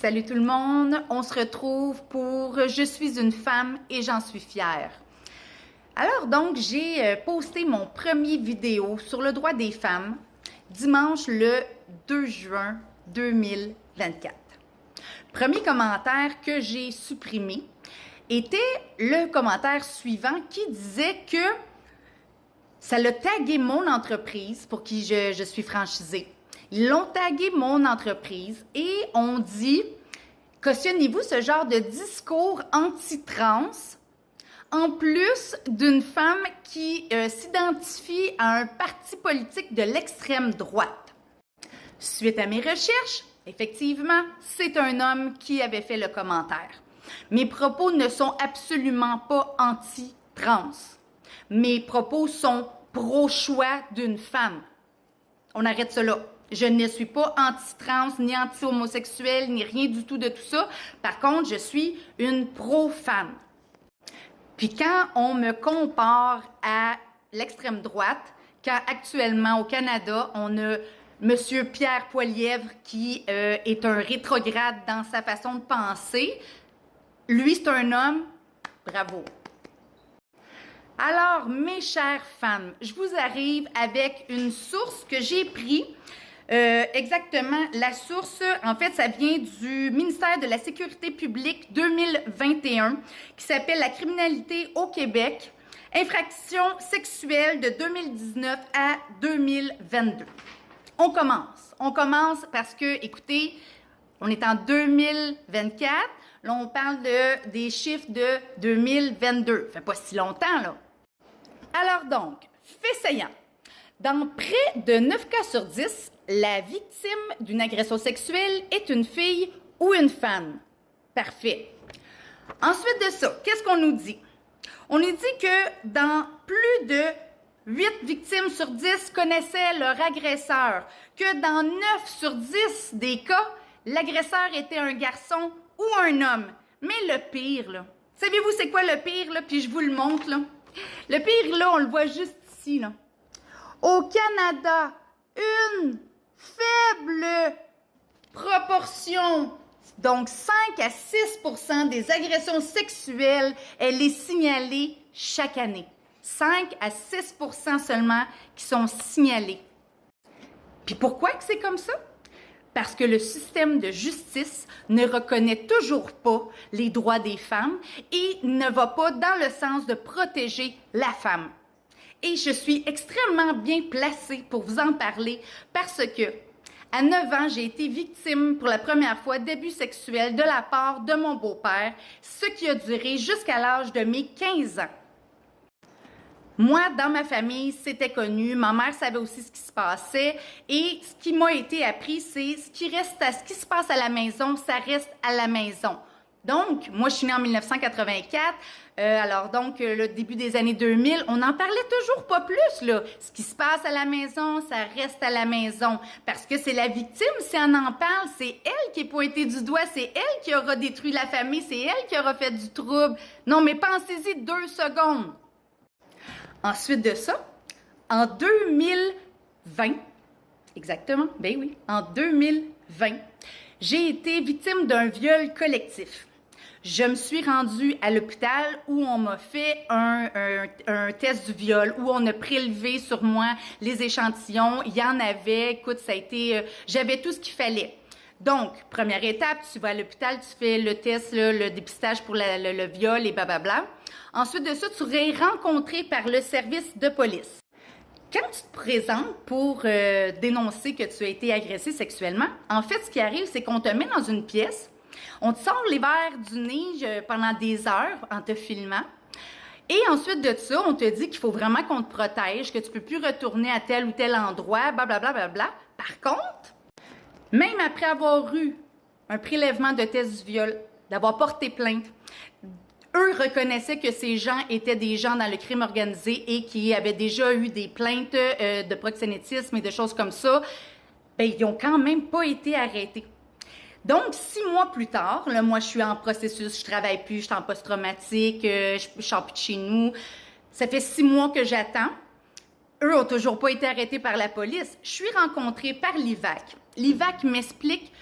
Salut tout le monde, on se retrouve pour Je suis une femme et j'en suis fière. Alors donc, j'ai posté mon premier vidéo sur le droit des femmes dimanche le 2 juin 2024. Premier commentaire que j'ai supprimé était le commentaire suivant qui disait que ça l'a tagué mon entreprise pour qui je suis franchisée. Ils l'ont tagué mon entreprise et on dit « Cautionnez-vous ce genre de discours anti-trans en plus d'une femme qui s'identifie à un parti politique de l'extrême droite. » Suite à mes recherches, effectivement, c'est un homme qui avait fait le commentaire. Mes propos ne sont absolument pas anti-trans. Mes propos sont pro-choix d'une femme. On arrête cela. Je ne suis pas anti-trans, ni anti-homosexuel, ni rien du tout de tout ça. Par contre, je suis une pro-femme. Puis quand on me compare à l'extrême droite, quand actuellement au Canada, on a M. Pierre Poilievre qui est un rétrograde dans sa façon de penser, lui, c'est un homme, bravo. Alors, mes chères femmes, je vous arrive avec une source que j'ai prise. Exactement, la source, en fait, ça vient du ministère de la Sécurité publique 2021, qui s'appelle « La criminalité au Québec, infractions sexuelles de 2019 à 2022 ». On commence parce que, écoutez, on est en 2024, là on parle des chiffres de 2022, ça fait pas si longtemps là. Alors donc, fait saillant, dans près de 9 cas sur 10, la victime d'une agression sexuelle est une fille ou une femme. Parfait. Ensuite de ça, qu'est-ce qu'on nous dit? On nous dit que dans plus de 8 victimes sur 10 connaissaient leur agresseur, que dans 9 sur 10 des cas, l'agresseur était un garçon ou un homme. Mais le pire, là, savez-vous c'est quoi le pire, là? Puis je vous le montre, là. Le pire, là, on le voit juste ici, là. Au Canada, une faible proportion, donc 5 à 6% des agressions sexuelles, elle est signalée chaque année. 5 à 6% seulement qui sont signalées. Puis pourquoi que c'est comme ça? Parce que le système de justice ne reconnaît toujours pas les droits des femmes et ne va pas dans le sens de protéger la femme. Et je suis extrêmement bien placée pour vous en parler parce que, à 9 ans, j'ai été victime pour la première fois d'abus sexuels de la part de mon beau-père, ce qui a duré jusqu'à l'âge de mes 15 ans. Moi, dans ma famille, c'était connu. Ma mère savait aussi ce qui se passait. Et ce qui m'a été appris, c'est ce qui se passe à la maison, ça reste à la maison. Donc, moi, je suis née en 1984. Alors donc, le début des années 2000, on n'en parlait toujours pas plus, là. Ce qui se passe à la maison, ça reste à la maison. Parce que c'est la victime, si on en parle, c'est elle qui est pointée du doigt, c'est elle qui aura détruit la famille, c'est elle qui aura fait du trouble. Non, mais pensez-y 2 secondes. Ensuite de ça, en 2020, exactement, ben oui, en 2020, j'ai été victime d'un viol collectif. Je me suis rendue à l'hôpital où on m'a fait un test du viol, où on a prélevé sur moi les échantillons. Il y en avait, écoute, ça a été, j'avais tout ce qu'il fallait. Donc, première étape, tu vas à l'hôpital, tu fais le test, là, le dépistage pour le viol et blablabla. Ensuite de ça, tu serais rencontré par le service de police. Quand tu te présentes pour dénoncer que tu as été agressé sexuellement, en fait, ce qui arrive, c'est qu'on te met dans une pièce, on te sort les verres du nez pendant des heures en te filmant. Et ensuite de ça, on te dit qu'il faut vraiment qu'on te protège, que tu ne peux plus retourner à tel ou tel endroit, blablabla. Bla, bla, bla. Par contre, même après avoir eu un prélèvement de test du viol, d'avoir porté plainte, eux reconnaissaient que ces gens étaient des gens dans le crime organisé et qui avaient déjà eu des plaintes de proxénétisme et de choses comme ça. Bien, ils n'ont quand même pas été arrêtés. Donc, 6 mois plus tard, là, moi, je suis en processus, je travaille plus, je suis en post-traumatique, je sors plus de chez nous. Ça fait 6 mois que j'attends. Eux n'ont toujours pas été arrêtés par la police. Je suis rencontrée par l'IVAC. L'IVAC m'explique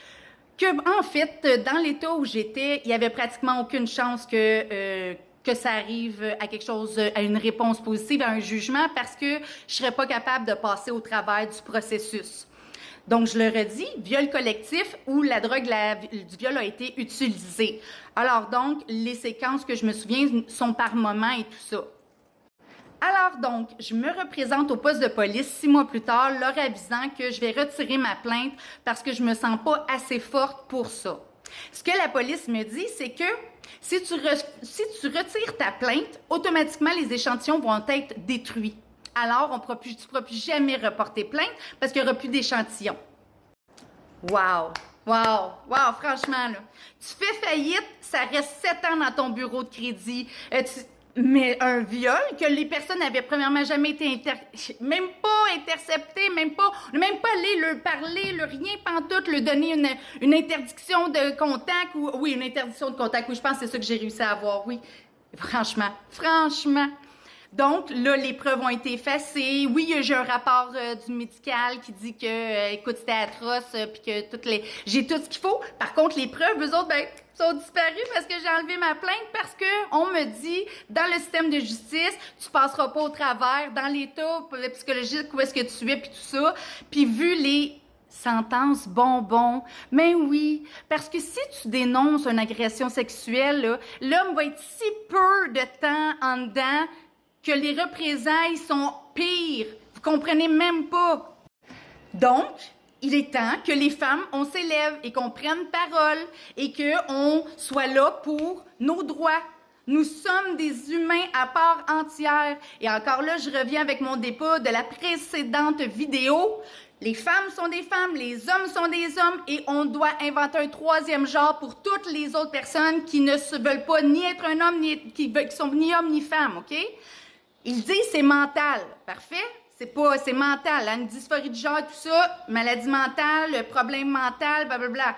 en fait, dans l'état où j'étais, il y avait pratiquement aucune chance que ça arrive à quelque chose, à une réponse positive, à un jugement, parce que je serais pas capable de passer au travers du processus. Donc, je le redis, viol collectif où la drogue du viol a été utilisée. Alors donc, les séquences que je me souviens sont par moment et tout ça. Alors donc, je me représente au poste de police 6 mois plus tard, leur avisant que je vais retirer ma plainte parce que je me sens pas assez forte pour ça. Ce que la police me dit, c'est que si tu retires ta plainte, automatiquement les échantillons vont être détruits. Alors, tu ne pourras plus jamais reporter plainte parce qu'il n'y aura plus d'échantillons. Wow! Wow! Wow! Franchement, là, tu fais faillite, ça reste 7 ans dans ton bureau de crédit. Mais un viol que les personnes n'avaient premièrement jamais été même pas intercepté, même pas allé leur parler, leur rien pantoute, leur donner une interdiction de contact ou oui, une interdiction de contact. Oui, je pense que c'est ça que j'ai réussi à avoir, oui. Franchement. Donc, là, les preuves ont été effacées. Oui, j'ai un rapport du médical qui dit que, écoute, c'était atroce, puis que j'ai tout ce qu'il faut. Par contre, les preuves, eux autres, sont disparues parce que j'ai enlevé ma plainte parce que on me dit, dans le système de justice, tu passeras pas au travers, dans l'état psychologique où est-ce que tu es, puis tout ça. Puis vu les sentences bonbons, mais oui, parce que si tu dénonces une agression sexuelle, l'homme va être si peu de temps en dedans que les représailles sont pires. Vous comprenez même pas. Donc, il est temps que les femmes, on s'élève et qu'on prenne parole et qu'on soit là pour nos droits. Nous sommes des humains à part entière. Et encore là, je reviens avec mon débat de la précédente vidéo. Les femmes sont des femmes, les hommes sont des hommes et on doit inventer un troisième genre pour toutes les autres personnes qui ne se veulent pas ni être un homme, qui sont ni homme ni femme, OK? Ils disent c'est mental. Parfait? C'est mental. Une dysphorie de genre, tout ça, maladie mentale, problème mental, blablabla.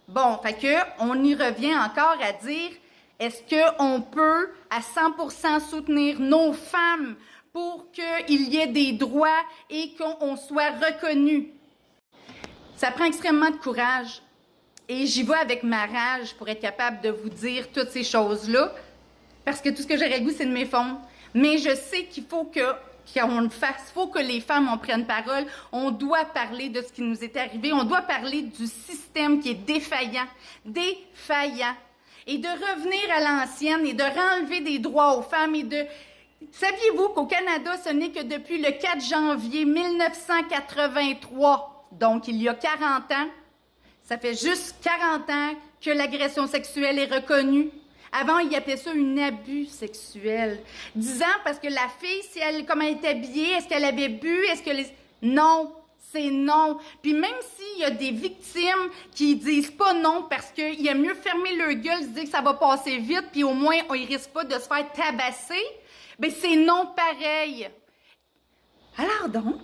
Bon, fait que, on y revient encore à dire, est-ce qu'on peut à 100% soutenir nos femmes pour qu'il y ait des droits et qu'on soit reconnus? Ça prend extrêmement de courage. Et j'y vais avec ma rage pour être capable de vous dire toutes ces choses-là. Parce que tout ce que j'aurais le goût, c'est de me fondre. Mais je sais qu'il faut qu'on le fasse. Il faut que les femmes en prennent parole. On doit parler de ce qui nous est arrivé. On doit parler du système qui est défaillant. Défaillant. Et de revenir à l'ancienne et de renlever des droits aux femmes et de... Saviez-vous qu'au Canada, ce n'est que depuis le 4 janvier 1983, donc il y a 40 ans, ça fait juste 40 ans que l'agression sexuelle est reconnue. Avant, ils appelaient ça un abus sexuel. 10 ans parce que la fille, comment elle est habillée, est-ce qu'elle avait bu, Non, c'est non. Puis même s'il y a des victimes qui disent pas non parce qu'il y a mieux fermer leur gueule, se dire que ça va passer vite, puis au moins, ils risquent pas de se faire tabasser, bien c'est non pareil. Alors donc,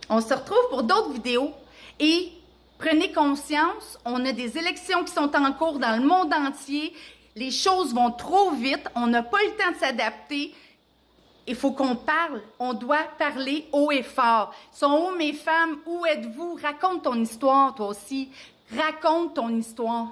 on se retrouve pour d'autres vidéos et prenez conscience, on a des élections qui sont en cours dans le monde entier. Les choses vont trop vite, on n'a pas le temps de s'adapter. Il faut qu'on parle, on doit parler haut et fort. Sont où mes femmes? Où êtes-vous? Raconte ton histoire, toi aussi. Raconte ton histoire.